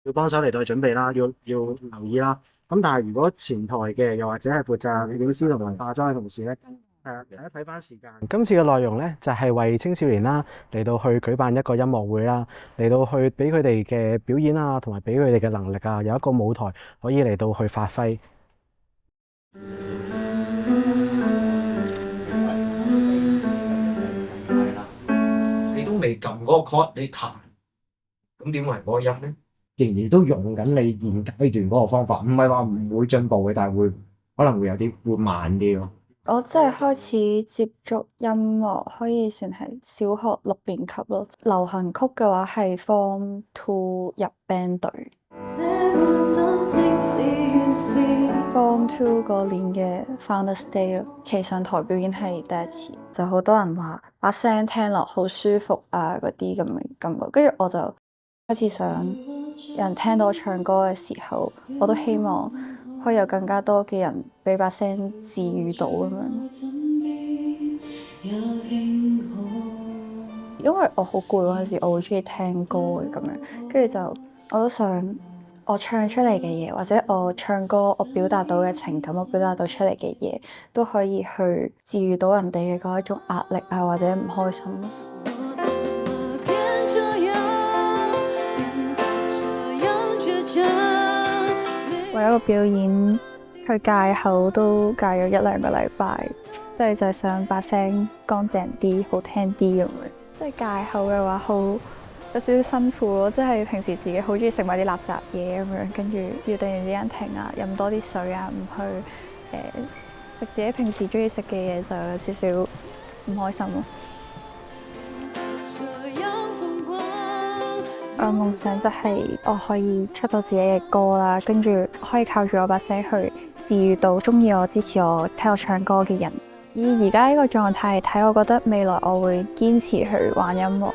要幫手嚟到去準備啦，要留意啦。咁但係如果前台嘅，又或者係負責攝影師同埋化妝嘅同事咧，大家睇翻時間。今次嘅內容咧，就係為青少年啦嚟到去舉辦一個音樂會啦，嚟到去俾佢哋嘅表演啊，同埋俾佢哋嘅能力啊，有一個舞台可以嚟到去發揮。係啦，你都未撳嗰個 chord，你彈，咁點為嗰個音咧？仍然都用緊你現階段嗰個方法，唔係話唔會進步嘅，但係可能會有啲會慢啲咯。我即係開始接觸音樂，可以算係小學6年級咯。流行曲嘅話係 Form 2入 band 隊。Form 2嗰年嘅 Founders Day 咯，企上台表演係第一次，就好多人話把聲聽落好舒服啊嗰啲咁嘅感覺，跟住我就開始想有人聽到我唱歌嘅時候，我都希望可以有更加多嘅人俾把聲治愈到咁樣。因為我好攰嗰陣時，我會中意聽歌嘅咁樣，跟住就我都想我唱出嚟嘅嘢，或者我唱歌我表達到嘅情感，我表達到出嚟嘅嘢，都可以去治愈到人哋嘅嗰一種壓力啊，或者唔開心。為一個表演去戒口都戒咗1-2個禮拜，即係就係想把聲乾淨啲、好聽啲咁樣。即係戒口嘅話，好有少少辛苦咯。即係平時自己好中意食埋啲垃圾嘢咁樣，跟住要突然之間停啊，飲多啲水啊，唔去食自己平時中意食嘅嘢，就有少少唔開心咯。我夢想就係我可以出到自己嘅歌啦，跟住可以靠住我把聲去治愈到中意我、支持我、聽我唱歌嘅人。以而家呢個狀態嚟睇，我覺得未來我會堅持去玩音樂咯。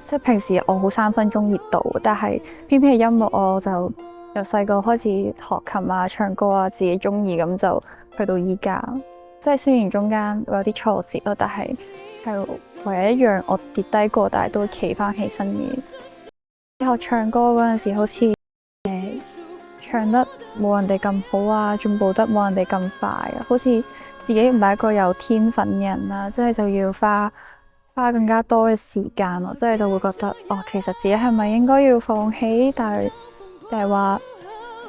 即係平時我好3分鐘熱度，但係偏偏係音樂我就由細個開始學琴啊、唱歌啊，自己中意咁就去到依家。即係雖然中間會有啲挫折咯，但係唯一一樣我跌低過，但係都會企翻起身嘅。學唱歌嗰陣時，好似唱得冇人哋咁好啊，進步得冇人哋咁快啊，好似自己唔係一個有天分嘅人啦，即係就要花更加多嘅時間咯，即係就會覺得哦，其實自己係咪應該要放棄？但係話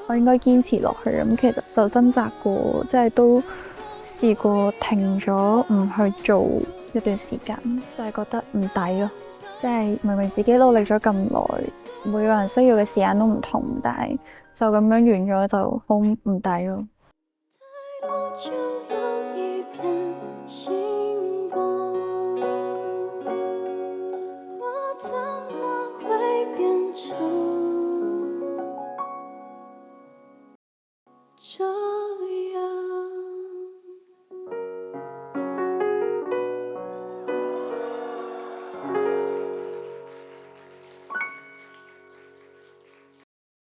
我應該堅持落去咁，其實就掙扎過，即係都試過停咗唔去做一段時間，就係覺得唔抵咯。即係明明自己努力咗咁耐，每個人需要嘅時間都唔同，但係就咁樣完咗就好唔抵咯。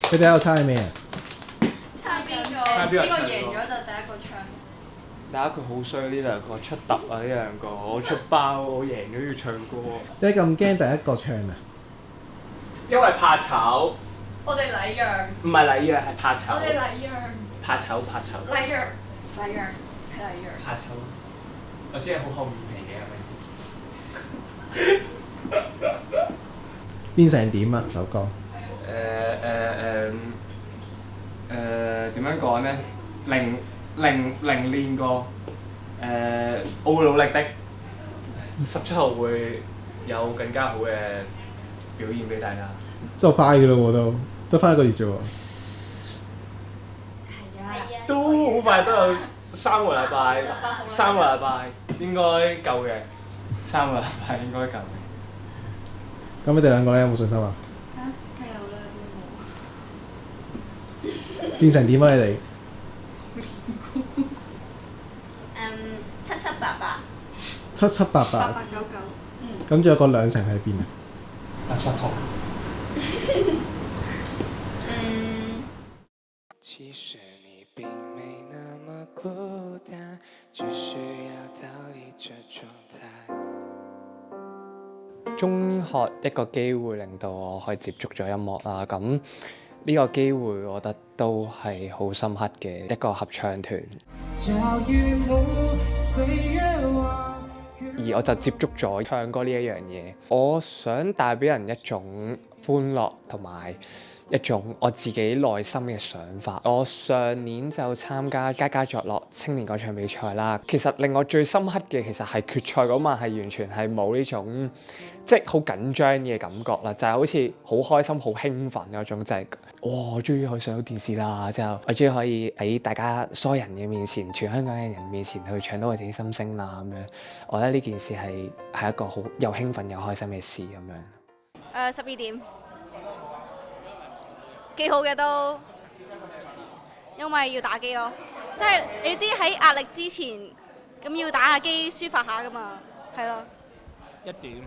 佢哋喺度猜咩啊？猜邊個贏咗就第一個唱。但係佢好衰，呢兩個出突啊！呢兩個我出包，我贏咗要唱歌。你咁驚第一個唱啊？因為怕醜。我哋禮讓。唔係禮讓，係怕醜。我哋禮讓。怕醜，怕醜。禮讓，禮讓，係禮讓。怕醜。我只係好厚面皮嘅，係咪先？變成點啊？首歌？點樣講呢？零練過，我會努力的。17號會有更加好嘅表現俾大家。就快嘅咯喎，都得翻1個月啫喎。係啊，都好快，都有3個禮拜，3個禮拜應該夠嘅，3個禮拜應該夠嘅。咁你哋兩個咧有冇信心啊？梗有啦，都冇。變成點啊？你哋七七八八。七七八八。8899。咁仲有個2成喺邊啊？失同。其實你並沒那麼孤單，只需要逃離這狀態。中學一個機會令到我可以接觸咗音樂啦，咁呢個機會我覺得都係好深刻嘅一個合唱團。而我就接觸咗唱歌呢一樣嘢，我想帶俾人一種歡樂同埋一種我自己內心嘅想法。我上年就參加家家作樂青年歌唱比賽啦。其實令我最深刻嘅其實係決賽嗰晚係完全係冇呢種即係好緊張嘅感覺啦，就係好似好開心、好興奮嗰種，就係哇！我終於可以上到電視啦，之後我終於可以喺大家所有人嘅面前、全香港嘅人面前去唱到我自己心聲啦咁樣。我覺得呢件事係一個好又興奮又開心嘅事咁樣。12點。幾好嘅都，因為要打機咯，即係你知喺壓力之前，咁要打下機抒發下噶嘛，係咯。1點。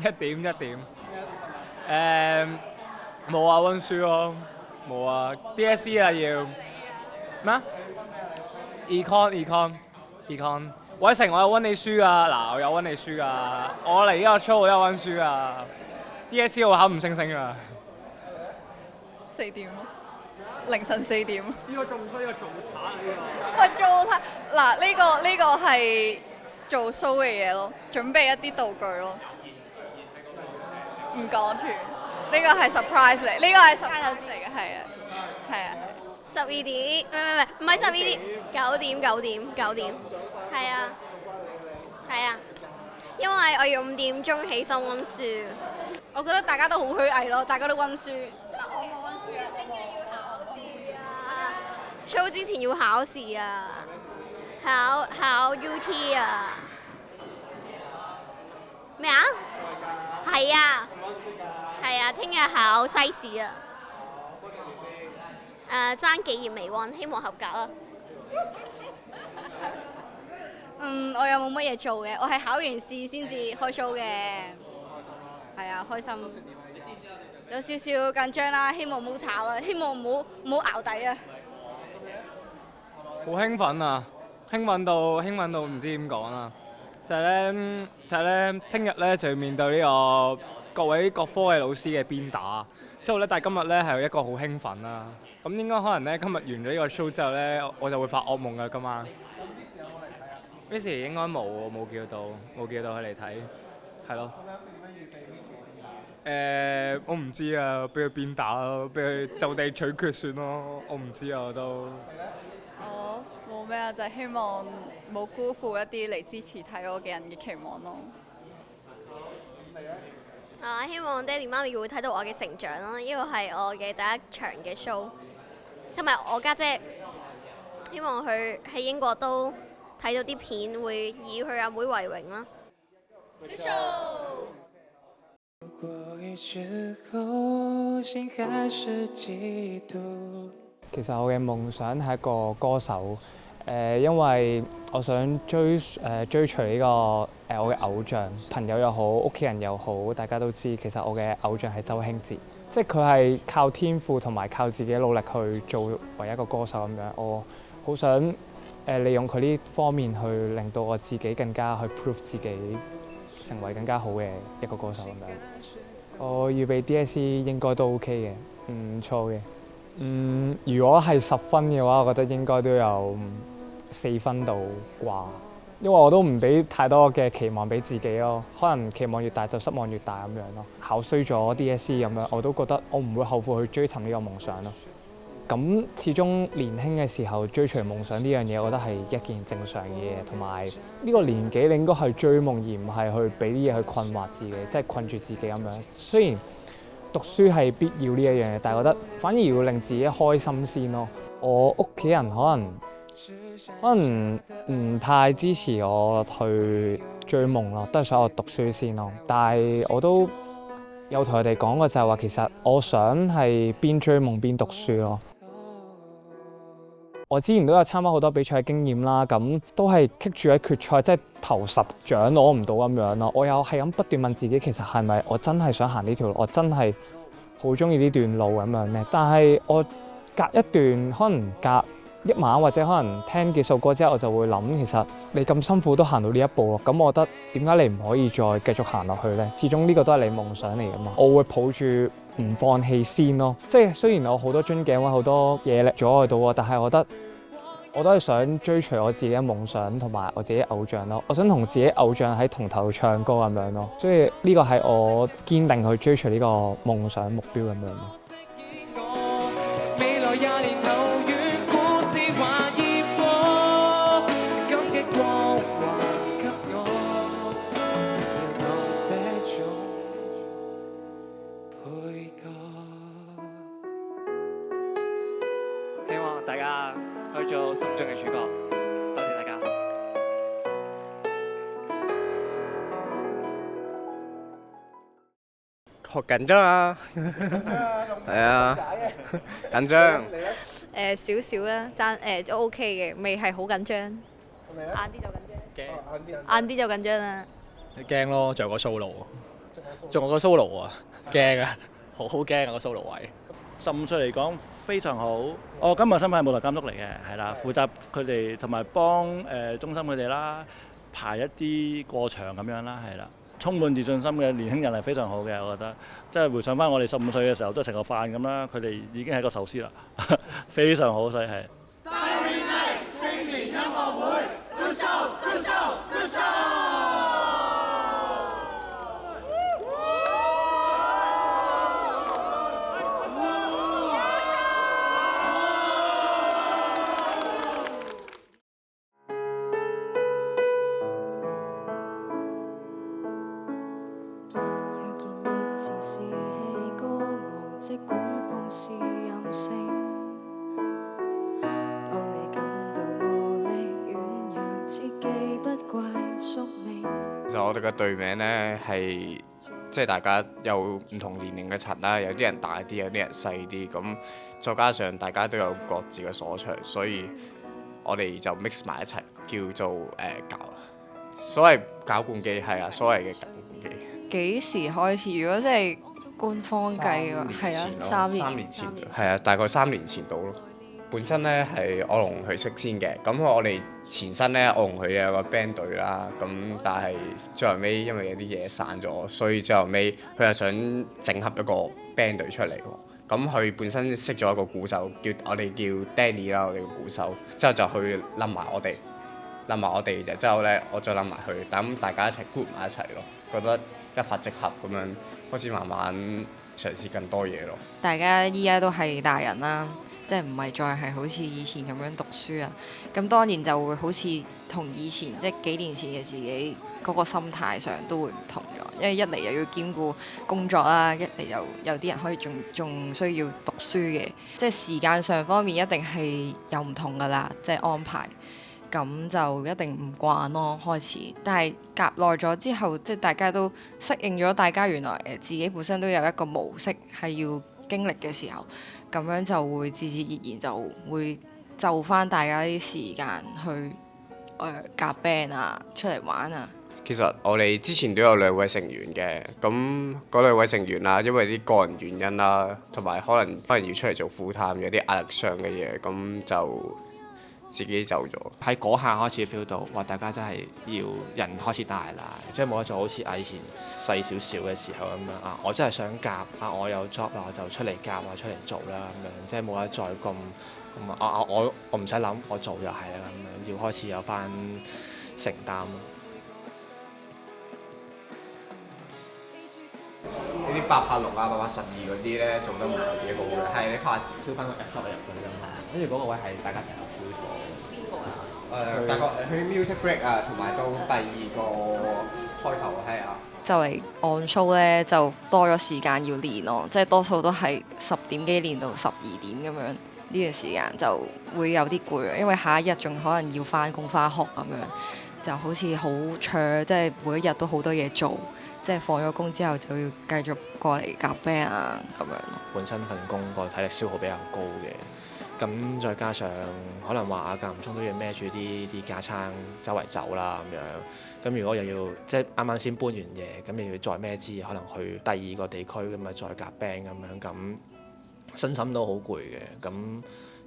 1點。冇啊，温書咯，冇啊 DSE 啊要咩 ？Econ。偉成，我有温你書啊，嗱，我有温你書啊，我嚟呢個 show 我有温書啊 ，DSE 我考5星星啊。4點咯，凌晨4點。呢個仲衰過做賊啊！喂，做賊嗱，呢個係做 show 嘅嘢咯，準備一啲道具咯。唔講住，呢個係 surprise 嚟，呢個係 surprise 嚟嘅，係啊。12點，唔係12點，9點，係啊，因為我要5點鐘起身温書。我覺得大家都好虛偽咯，大家都温書。我冇温書啊，聽日要考試啊 ，show 之前要考試啊，考 UT 啊。咩啊？係啊，聽日考西史啊。爭幾頁微温，希望合格啦。我又冇乜嘢做嘅，我係考完試先至開 show 嘅。係啊，開心。有少少緊張啦，希望唔好炒啦，希望唔好淆底啊。好興奮啊！興奮到唔知點講啦。就係咧，聽日咧就要面對呢個各位各科嘅老師嘅鞭打。之後咧，但係今日咧係有一個好興奮啦。咁應該可能咧，今日完咗呢個 show 之後咧，我就會發噩夢㗎今晚。Miss 應該冇叫到佢嚟睇，係咯。我唔知啊，俾佢鞭打咯，俾佢就地取決算咯，我唔知啊我都。我冇咩啊，就係希望冇辜負一啲嚟支持睇我嘅人嘅期望咯。希望爹哋媽咪會睇到我嘅成長啦，呢個係我嘅第一場嘅 show， 同埋我家姐，希望佢喺英國都睇到啲片，會以佢阿妹為榮啦。如果一之後心還是嫉妒。其實我嘅夢想係一個歌手，因為我想追隨呢個我嘅偶像，朋友又好，屋企人又好，大家都知其實我嘅偶像係周興哲，即係佢係靠天賦同埋靠自己努力去做為一個歌手咁樣。我好想利用佢呢方面去令到我自己更加去 prove 自己，成為更加好嘅一個歌手咁樣。我預備 DSE 應該都 OK 嘅，唔錯嘅。如果係10分嘅話，我覺得應該都有4分到啩，因為我都唔俾太多嘅期望俾自己咯，可能期望越大就失望越大咁樣咯。考衰咗 DSE 咁樣，我都覺得我唔會後悔去追尋呢個夢想咯。咁始終年輕嘅時候追隨夢想呢樣嘢，我覺得係一件正常嘅嘢，同埋呢個年紀你應該係追夢而唔係去俾啲嘢去困惑自己，即係困住自己咁樣。雖然讀書係必要呢一樣嘢，但係我覺得反而要令自己開心先咯。我屋企人可能唔太支持我去追夢咯，都係想我讀書先咯。但係我都有同佢哋講過，就係話其實我想係邊追夢邊讀書咯。我之前都有參加好多比賽嘅經驗啦，咁都係棘住喺決賽，即係頭10獎攞唔到咁樣咯。我有係咁不斷問自己，其實係咪我真係想行呢條路？我真係好中意呢段路咁樣咧。但係我隔一段可能隔一晚或者可能聽幾首歌之後，我就會諗其實你咁辛苦都行到呢一步咯，咁我覺得點解你唔可以再繼續行落去呢？始終呢個都係你夢想嚟㗎嘛。我會抱住唔放棄先咯，即係雖然我好多樽頸位好多嘢力阻礙到我，但係我覺得我都係想追隨我自己嘅夢想同埋我自己偶像咯。我想同自己偶像喺同台唱歌咁樣咯，所以呢個係我堅定去追隨呢個夢想目標咁樣咯。希望大家去做心中嘅主角，多謝大家。好緊張啊！係啊，緊張。少少啦，都 OK 嘅，未係好緊張。晏啲就緊張。晏啲就緊張啦。驚咯，仲有個 solo，仲有個 solo 啊，驚啊，好驚啊個 solo 位。15歲嚟講非常好。我今日身份係舞台監督嚟嘅，係啦，負責佢哋同埋幫中心佢哋啦，排一啲過場咁樣啦，係啦。充滿自信心嘅年輕人係非常好嘅，我覺得。即係回想翻我哋15歲嘅時候，都係食個飯咁啦，佢哋已經係個壽司啦，非常好，所以係。青年音樂會 ，Good show，Good show，Good show。即管放肆任性，當你感到無力軟弱，切記不怪宿命。其實我哋嘅隊名呢係即係大家有唔同年齡嘅層啦，有啲人大啲，有啲人細啲，咁再加上大家都有各自嘅所長，所以我哋就 mix 埋一齊叫做所謂攪拌機係啊，所謂嘅攪拌機。幾時開始？如果即係官方計喎，係啊，3年前，係啊，大概3年前到咯。本身咧係我同佢識先嘅，咁我哋前身咧我同佢有個 band 隊啦，咁但係最後尾因為有啲嘢散咗，所以最後尾佢又想整合一個 band 隊出嚟喎。咁佢本身識咗一個鼓手，我哋叫 Danny 啦，我哋個鼓手，之後就去冧埋我哋嘅，之後咧我再冧埋佢，咁大家一齊 group 埋一齊咯，覺得一拍即合咁樣。開始慢慢嘗試更多嘢咯。大家依家都係大人啦，即係唔係再係好似以前咁樣讀書啊？咁當然就會好似同以前即係幾年前嘅自己嗰個心態上都會唔同咗，因為一嚟又要兼顧工作啦，一嚟又有啲人可以仲需要讀書嘅，即係時間上方面一定係有唔同㗎啦，即係安排。咁就一定唔慣咯，開始。但係夾耐咗之後，即係大家都適應咗，大家原來自己本身都有一個模式係要經歷嘅時候，咁樣就會自自然然就會就翻大家啲時間去夾 band 啊，出嚟玩啊。其實我哋之前都有2位成員嘅，咁嗰2位成員啦，因為啲個人原因啦，同埋可能要出嚟做 full time，有啲壓力上嘅嘢，咁就自己走咗。喺嗰下開始 feel 到，哇！大家真係要人開始大啦，即係冇得做好似以前細少少嘅時候咁樣啊！我真係想夾啊！我有 job 啦，我就出嚟夾啊，出嚟做啦咁樣，即係冇得再咁我唔使諗，我做就係啦咁樣，要開始有翻承擔咯。呢啲8拍6啊、8拍12嗰啲咧做得唔係幾好嘅，係你拍子跳翻個 effort 入去咁係，跟住嗰個位係大家成日 feel 錯。邊個啊？大概去 music break 啊，同埋到第2個開頭係啊。就嚟 on show 咧，就多咗時間要練咯，即係多數都係10點幾練到12點咁樣，呢段時間就會有啲攰，因為下一日仲可能要翻工翻學咁樣，就好似好長，即係每一日都好多嘢做。即係放咗工之後就要繼續過嚟夾 band 啊咁樣咯。本身份工個體力消耗比較高嘅，咁再加上可能話間唔中都要孭住啲架撐周圍走啦咁樣。咁如果又要即係啱啱先搬完嘢，咁又要再孭支可能去第2個地區咁啊再夾 band 咁樣，咁身心都好攰嘅。咁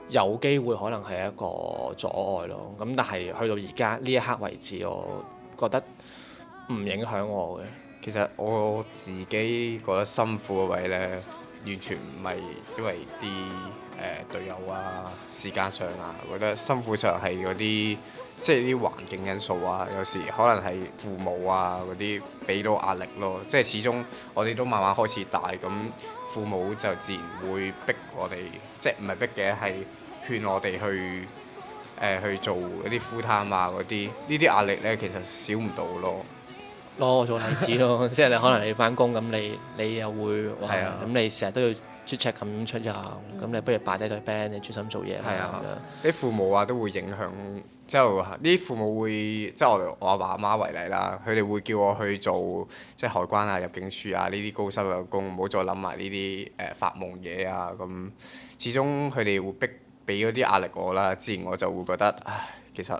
有機會可能係一個阻礙咯。咁但係去到而家呢一刻為止，我覺得唔影響我嘅。其實我自己覺得辛苦嘅位呢，完全唔係因為啲隊友啊、時間上啊，覺得辛苦上係嗰啲即係啲環境因素啊，有時可能係父母啊嗰啲俾到壓力咯。即係始終我哋都慢慢開始大，咁父母就自然會逼我哋，即係唔係逼嘅，係勸我哋去做嗰啲 full time 啊嗰啲，呢啲壓力呢，其實少唔到咯。攞我做例子咯，即係你可能你翻工咁，你又會話咁你成日都要出 check 咁出入，咁你不如擺低對 band，你專心做嘢啦咁樣。啲父母啊都會影響，之後啲父母會即係我阿爸阿媽為例啦，佢哋會叫我去做即係海關啊、入境處啊呢啲高收入工，唔好再諗埋呢啲發夢嘢啊咁。始終佢哋會俾嗰啲壓力我啦，自然我就會覺得唉，其實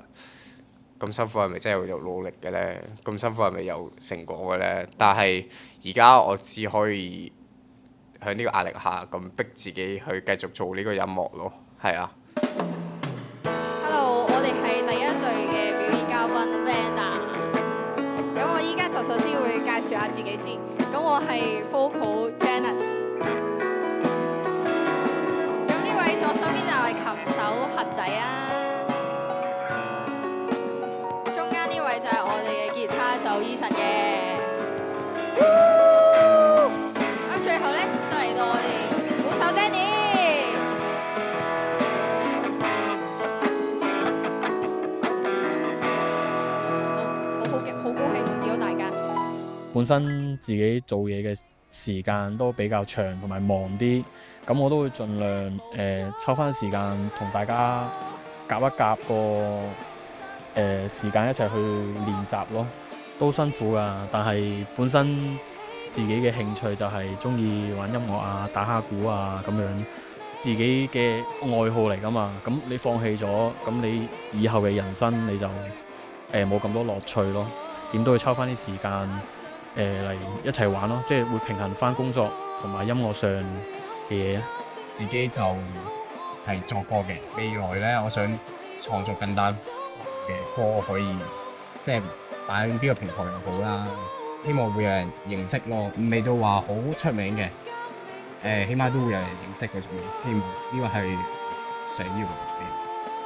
咁辛苦係咪真係會有努力嘅呢？咁辛苦係咪有成果嘅呢？但係而家我只可以喺呢個壓力下咁逼自己去繼續做呢個音樂咯，係啊。Hello， 我哋係第一隊嘅表演嘉賓 Vanda。咁我依家就首先會介紹下自己先。咁我係 Vocal Janice。咁呢位左手邊就係琴手核仔啊。就係我哋嘅吉他手 Eason 嘅，咁最後咧就嚟到我哋鼓手 Danny， 好高興見到大家。本身自己做嘢嘅時間都比較長同埋忙啲，咁我都會盡量抽翻時間同大家夾一夾個時間一齊去練習咯，都辛苦㗎。但係本身自己嘅興趣就係鍾意玩音樂啊、打下鼓啊咁樣，自己嘅愛好嚟㗎嘛。咁你放棄咗，咁你以後嘅人生你就冇咁多樂趣咯。點都要抽翻啲時間嚟一齊玩咯，即係會平衡翻工作同埋音樂上嘅嘢。自己就係作歌嘅，未來咧我想創作更多嘅歌可以即係擺喺邊個平台又好啦，希望會有人認識咯，未到話好出名嘅，起碼都會有人認識嗰種，希望呢個係想要嘅。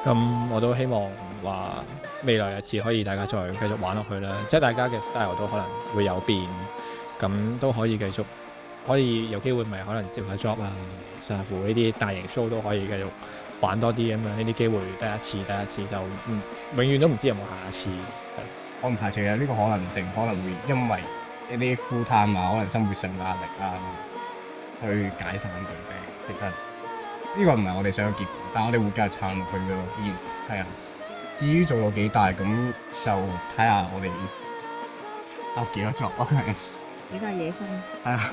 咁我都希望話未來日子可以大家再繼續玩落去啦，即係大家嘅 style 都可能會有變，咁都可以繼續，可以有機會咪可能接下 job 啊，甚至乎呢啲大型 show 都可以繼續玩多啲咁樣，呢啲機會第一次就永遠都唔知有冇下一次。我唔排除有呢個可能性，可能會因為一啲 full time 啊，可能生活上嘅壓力啊，去解散佢嘅。其實呢個唔係我哋想嘅結果，但係我哋會繼續撐落去嘅咯。呢件事係啊。至於做到幾大，咁就睇下我哋得幾多作咯。比較野生。係啊。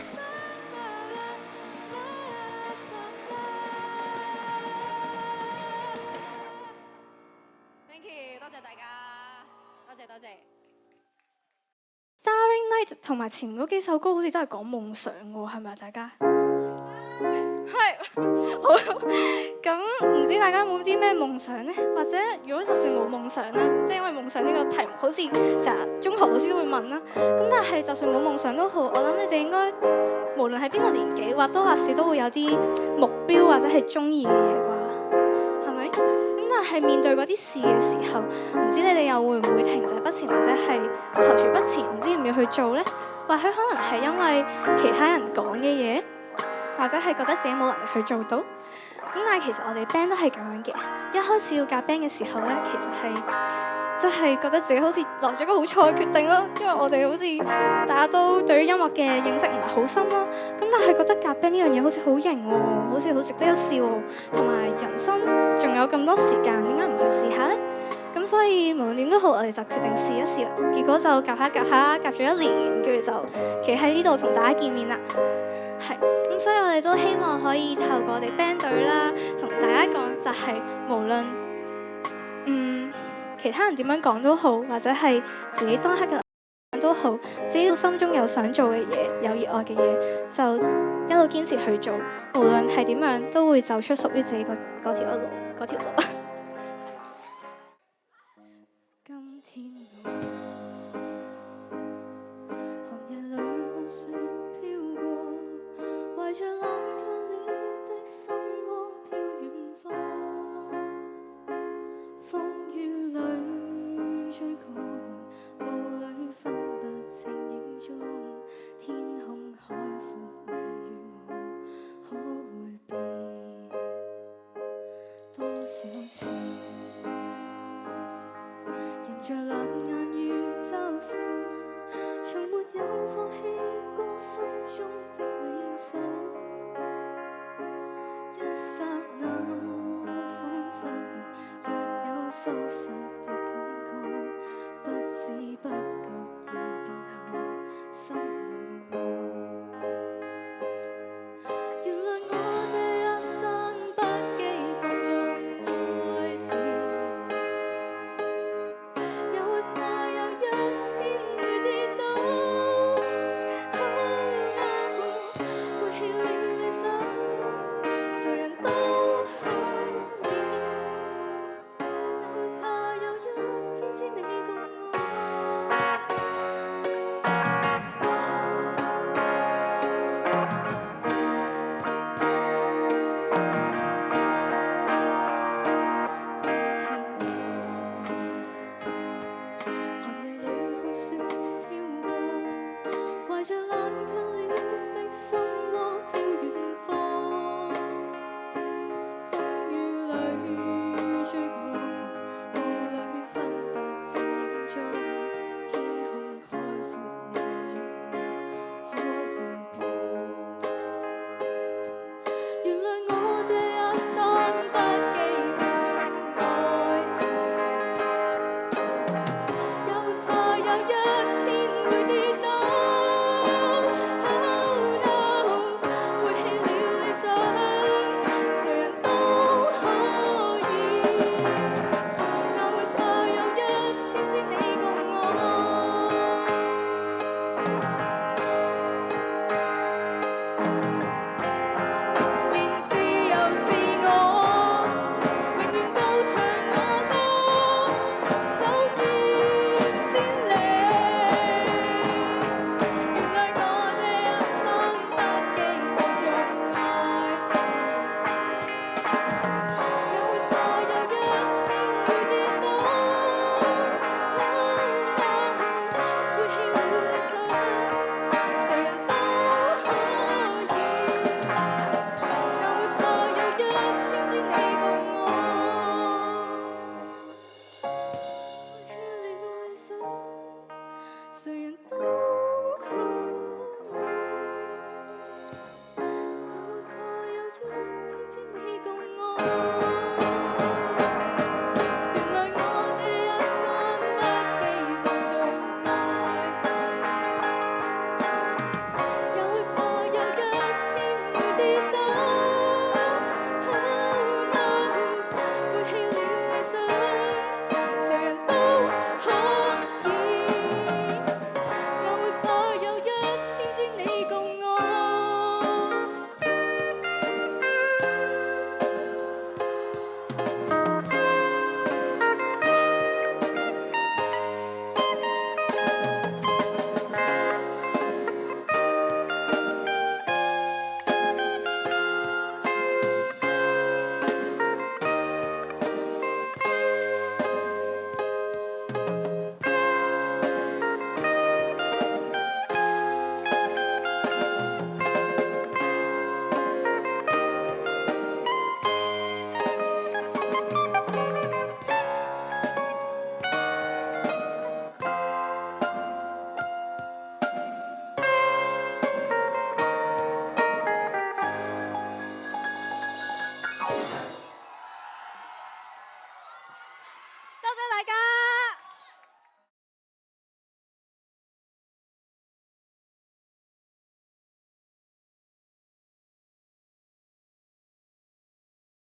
Starring Night 同埋前嗰幾首歌好似真係講夢想喎，係咪啊？大家係好咁，唔知大家有冇啲咩夢想呢？或者如果就算冇夢想啦，即係因為夢想呢個題目好似成日中學老師都會問啦。咁但係就算冇夢想都好，我諗你哋應該無論喺邊個年紀，或多或少都會有啲目標或者係中意嘅嘢啩，係咪？但係面對嗰啲事嘅時候，唔知你哋又會唔會停滯不前，或者係躊躇不前，唔知要唔要去做呢？或許可能係因為其他人講嘅嘢，或者係覺得自己冇能力去做到。咁但係其實我哋 band 都係咁樣嘅。一開始要夾 band 嘅時候呢，其實係真係覺得自己好似落咗個好錯嘅決定咯，因為我哋好似大家都對於音樂嘅認識唔係好深咯。咁但係覺得夾 band 呢樣嘢好似好型喎，好似好值得一試喎，同埋人生仲有咁多時間，點解唔去試下呢？咁所以無論點都好，我哋就決定試一試啦。結果就夾下夾咗1年，跟住就企喺呢度同大家見面啦。係咁，所以我哋都希望可以透過我哋 band 隊啦，同大家講就係無論其他人點樣講都好，或者係自己當刻嘅都好，只要心中有想做嘅嘢，有熱愛嘅嘢，就一路堅持去做，無論係點樣，都會走出屬於自己嗰條路。今天寒夜裏看雪飄過，懷着冷卻了的心窩飄遠方，風雨裏追趕，霧裏分不清影蹤，天空海闊你與我可會變？多少次迎着冷眼與嘲笑，從沒有放棄過心中的理想。一剎那彷彿若有疏失的感覺，不知不覺已變下心裏愛。原來我這一生不羈放縱愛字，也會怕有一天會跌倒。背棄了理想，誰人都可以，哪會怕有一天只你共我。寒夜裏看雪飄過，懷着冷卻了的心窩飄遠方，風雨裏追趕，霧裏分不清影蹤，天空海闊你與我可會變？原來我這一生不羈放縱愛字，也會怕有一天會跌倒。背棄了理想，誰人都可以，哪會怕有一天只你共我。迎面自由自我，永遠都唱我歌，走遍千里。原來我這一生不羈放縱愛字，也會怕有一天會跌倒。背棄了理想，誰人都可以，哪會怕有一天只你共我。背棄了理想，誰人都可以，哪會怕有一天只你共我。原來我這一生不羈放縱愛字，也會怕有一天會跌倒。背棄了理想，誰人都可以，哪會怕有一天只你共我。多謝大家。